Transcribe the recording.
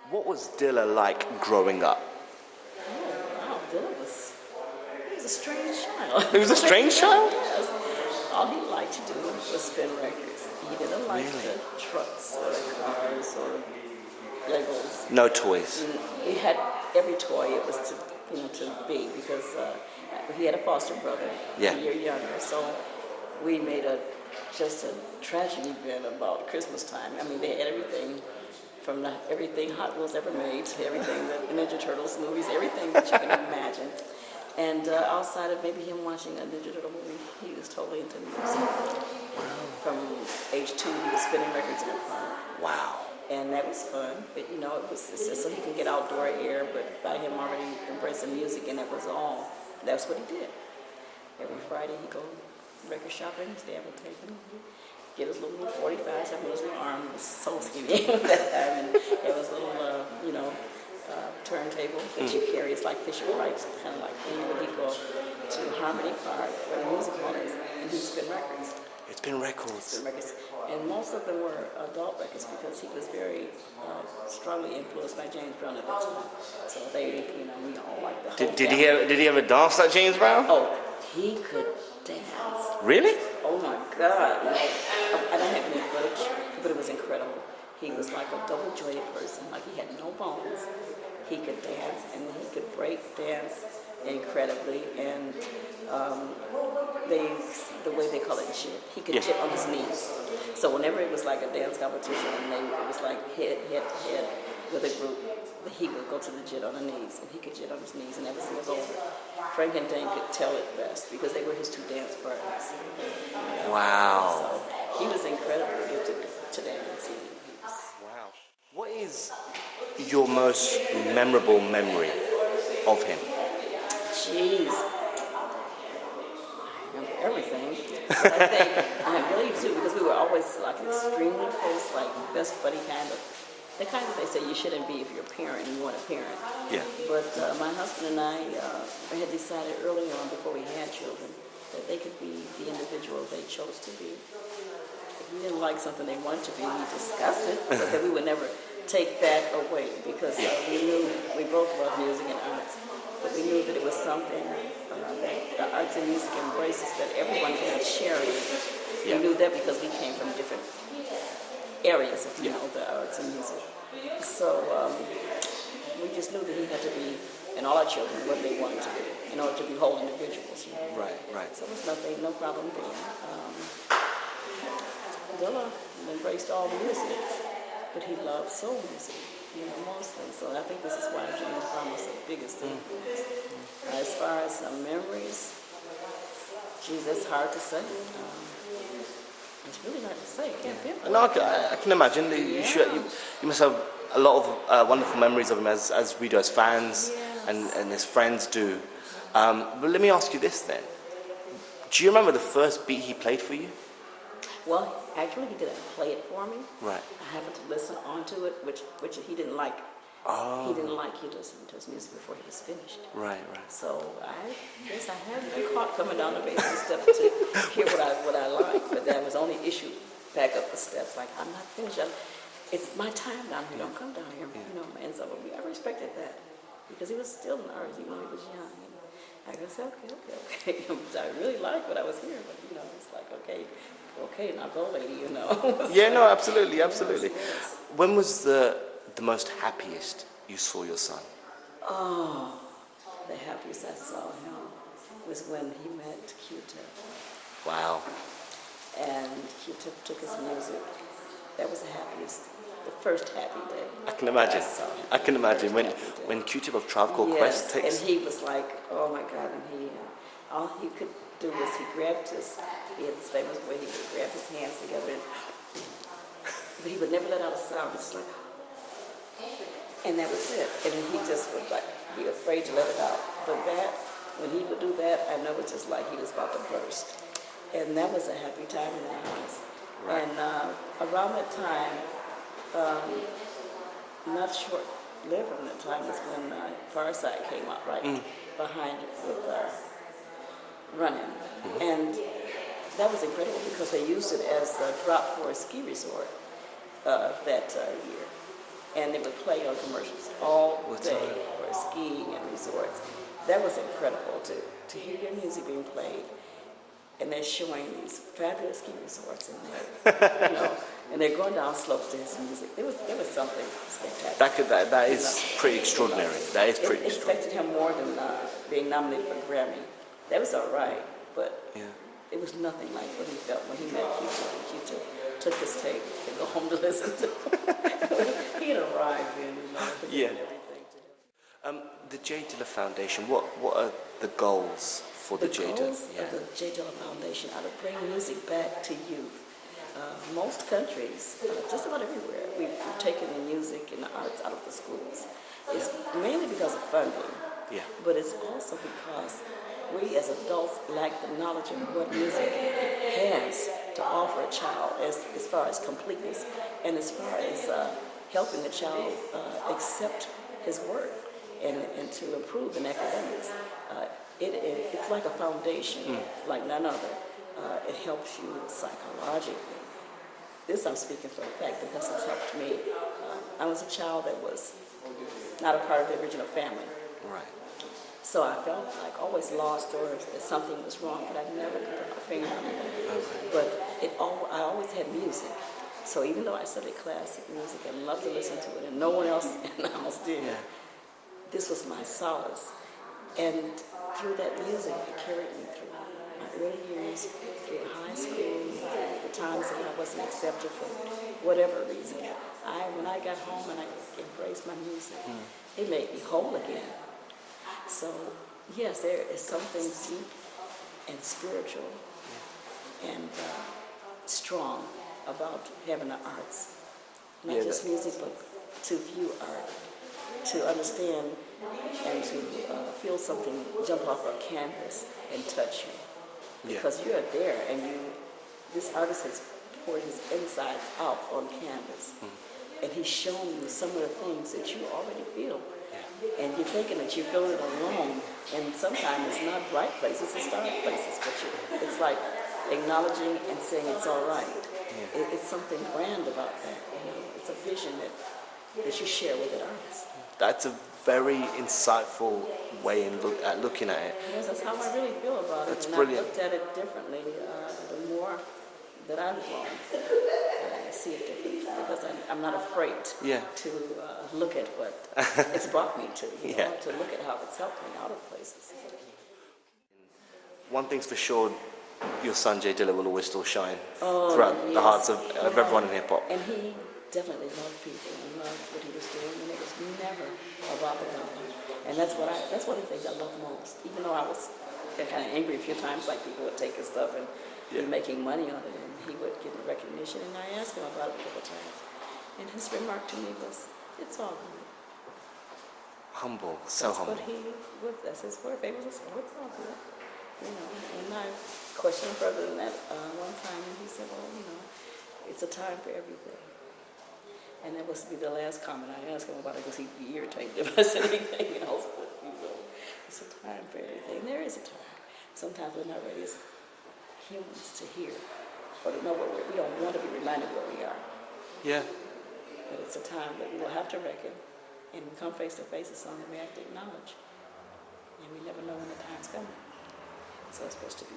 What was Dilla like growing up? Oh, wow, Dilla he was a strange child. He was a strange child? Yes. All he liked to do was spin records. He didn't like Really? the trucks or the cars or Legos. No toys. He had every toy it was to be because he had a foster brother Yeah. a year younger. So we made just a tragic event about Christmas time. I mean, they had everything from everything Hot Wheels ever made to everything the Ninja Turtles movies, everything that you can imagine. And outside of maybe him watching a Ninja Turtle movie, he was totally into music. From age 2, he was spinning records in the car. Wow. And that was fun, but it's just so he can get outdoor air, but by him already embracing music, and that was all. That's what he did. Every Friday he'd go record shopping, his dad would take him, get his little 45s, have his little arm, he was so skinny at that time, and it was a little, turntable that you carry. It's like Fisher Price, kind of like thing, but he'd go to Harmony Park, where the music hall is, and he'd spin records. It's been records. And most of them were adult records because he was very strongly influenced by James Brown at that time. So they, we all like the whole Did he ever dance like James Brown? Oh, he could dance. Really? Oh my God. I don't have any footage, but it was incredible. He was like a double jointed person, like he had no bones. He could dance and he could break dance incredibly, and the way they call it jit. He could jit on his knees. So whenever it was like a dance competition and it was like head with a group, he would go to the jit on the knees, and he could jit on his knees, and everything was over. Frank and Dane could tell it best because they were his two dance partners. Wow. So he was incredibly gifted to dance. Wow. What is your most memorable memory of him? Jeez. I remember everything. But I think I really do because we were always like extremely close, like best buddy kind of. The kind that they say you shouldn't be if you're a parent and you want a parent. Yeah. But my husband and I had decided early on before we had children that they could be the individual they chose to be. If we didn't like something they wanted to be, we discussed it, but that we would never take that away because we knew we both love music and arts. But we knew that it was something that the arts and music embraces that everyone cannot share it. We knew that because we came from different areas of the arts and music. So we just knew that he had to be, and all our children, what they wanted to be, in order to be whole individuals. Right. So it was no problem there. Dilla embraced all music, but he loved soul music, mostly. So I think this is why James Brown was the biggest influence. As far as memories, geez, that's hard to say. It's really hard to say. Can't pinpoint. No, I can imagine. You must have a lot of wonderful memories of him as we do, as fans, and as friends do. But let me ask you this then. Do you remember the first beat he played for you? Well, actually, he didn't play it for me. Right. I happened to listen onto it, which he didn't like. Oh. He didn't like you listening to his music before he was finished. Right. So I guess I have been caught coming down the basement steps to hear what I like, but that was only issue back up the steps. Like, I'm not finished. It's my time down here. Don't come down here. And so I respected that because he was still an artist, even though he was young. I said, okay. I really liked what I was hearing, but it's like, okay, now go, lady, Yeah, no, absolutely. Yes. When was the most happiest you saw your son? Oh, the happiest I saw him was when he met Q-Tip. Wow. And Q-Tip took his music. That was the first happy day. I can imagine. When Q-Tip of Tribe Called Quest takes... And he was like, oh my God, and all he could do was he had this famous way he would grab his hands together, but he would never let out a sound. It's like, and that was it. And then he just would be afraid to let it out. But when he would do that, I know it's just like he was about to burst. And that was a happy time in the house. Right. And around that time, not short-lived from that time, was when Far Side came out behind it with Running. Mm-hmm. And that was incredible because they used it as a drop for a ski resort that year. and they would play on commercials all All the day time. for skiing and resorts. That was incredible to hear your music being played, and they're showing these fabulous ski resorts in there, and they're going down slopes to his music. There was something spectacular. That is pretty extraordinary. That is pretty It extraordinary. affected him more than being nominated for a Grammy. That was all right, but Yeah. it was nothing like what he felt when he met Q-Tip, and Q-Tip took his tape to go home to listen to. He had arrived then, Yeah. and everything to him. The J Dilla Foundation. What are the goals for the J Dilla? goals of the J Dilla Foundation are to bring music back to youth. Most countries, just about everywhere, we've taken the music and the arts out of the schools. It's mainly because of funding, Yeah. but it's also because we as adults lack the knowledge of what music has to offer a child as far as completeness and as far as helping the child accept his work and to improve in academics. It's like a foundation, like none other. It helps you psychologically. This I'm speaking for a fact because it's helped me. I was a child that was not a part of the original family. Right. So I felt like always lost or that something was wrong, but I never could put my finger on it. But I always had music. So even though I studied classic music and loved to listen to it, and no one else in the house did, this was my solace. And through that music, it carried me through my early years, through high school, the times that I wasn't accepted for whatever reason. When I got home and I embraced my music, it made me whole again. So, yes, there is something deep and spiritual and strong about having the arts. Not just music, but to view art, to understand and to feel something jump off a canvas and touch you. Because you're there and this artist has poured his insides out on canvas. And he's shown you some of the things that you already feel. And you're thinking that you're feeling it alone. And sometimes it's not bright places, it's dark places. But it's like acknowledging and saying it's all right. It's something grand about that. It's a vision that you share with an artist. That's a very insightful way at looking at it. Yes, that's how I really feel about it. That's and brilliant. I've looked at it differently the more that I've grown. I see it differently because I'm not afraid to look at what it's brought me to, to look at how it's helped me out of places. One thing's for sure, your son J Dilla will always still shine throughout the hearts of everyone in hip hop. And he definitely loved people and loved what he was doing, and it was never about the money. And that's one of the things I love most. Even though I was kind of angry a few times, like people would take his stuff and be making money on it, and he would get the recognition. And I asked him about it a couple times, and his remark to me was, "It's all good." Humble, so humble. That's his word. It was it's all good. And I questioned him further than that one time, and he said, "Well, it's a time for everything." And that was to be the last comment I asked him about it because he'd be irritated if I said anything else. But it's a time for everything. There is a time. Sometimes we're not ready as humans to hear or to know we don't want to be reminded where we are. Yeah. But it's a time that we will have to reckon and come face to face with something we have to acknowledge. And we never know when the time's coming. So it's supposed to be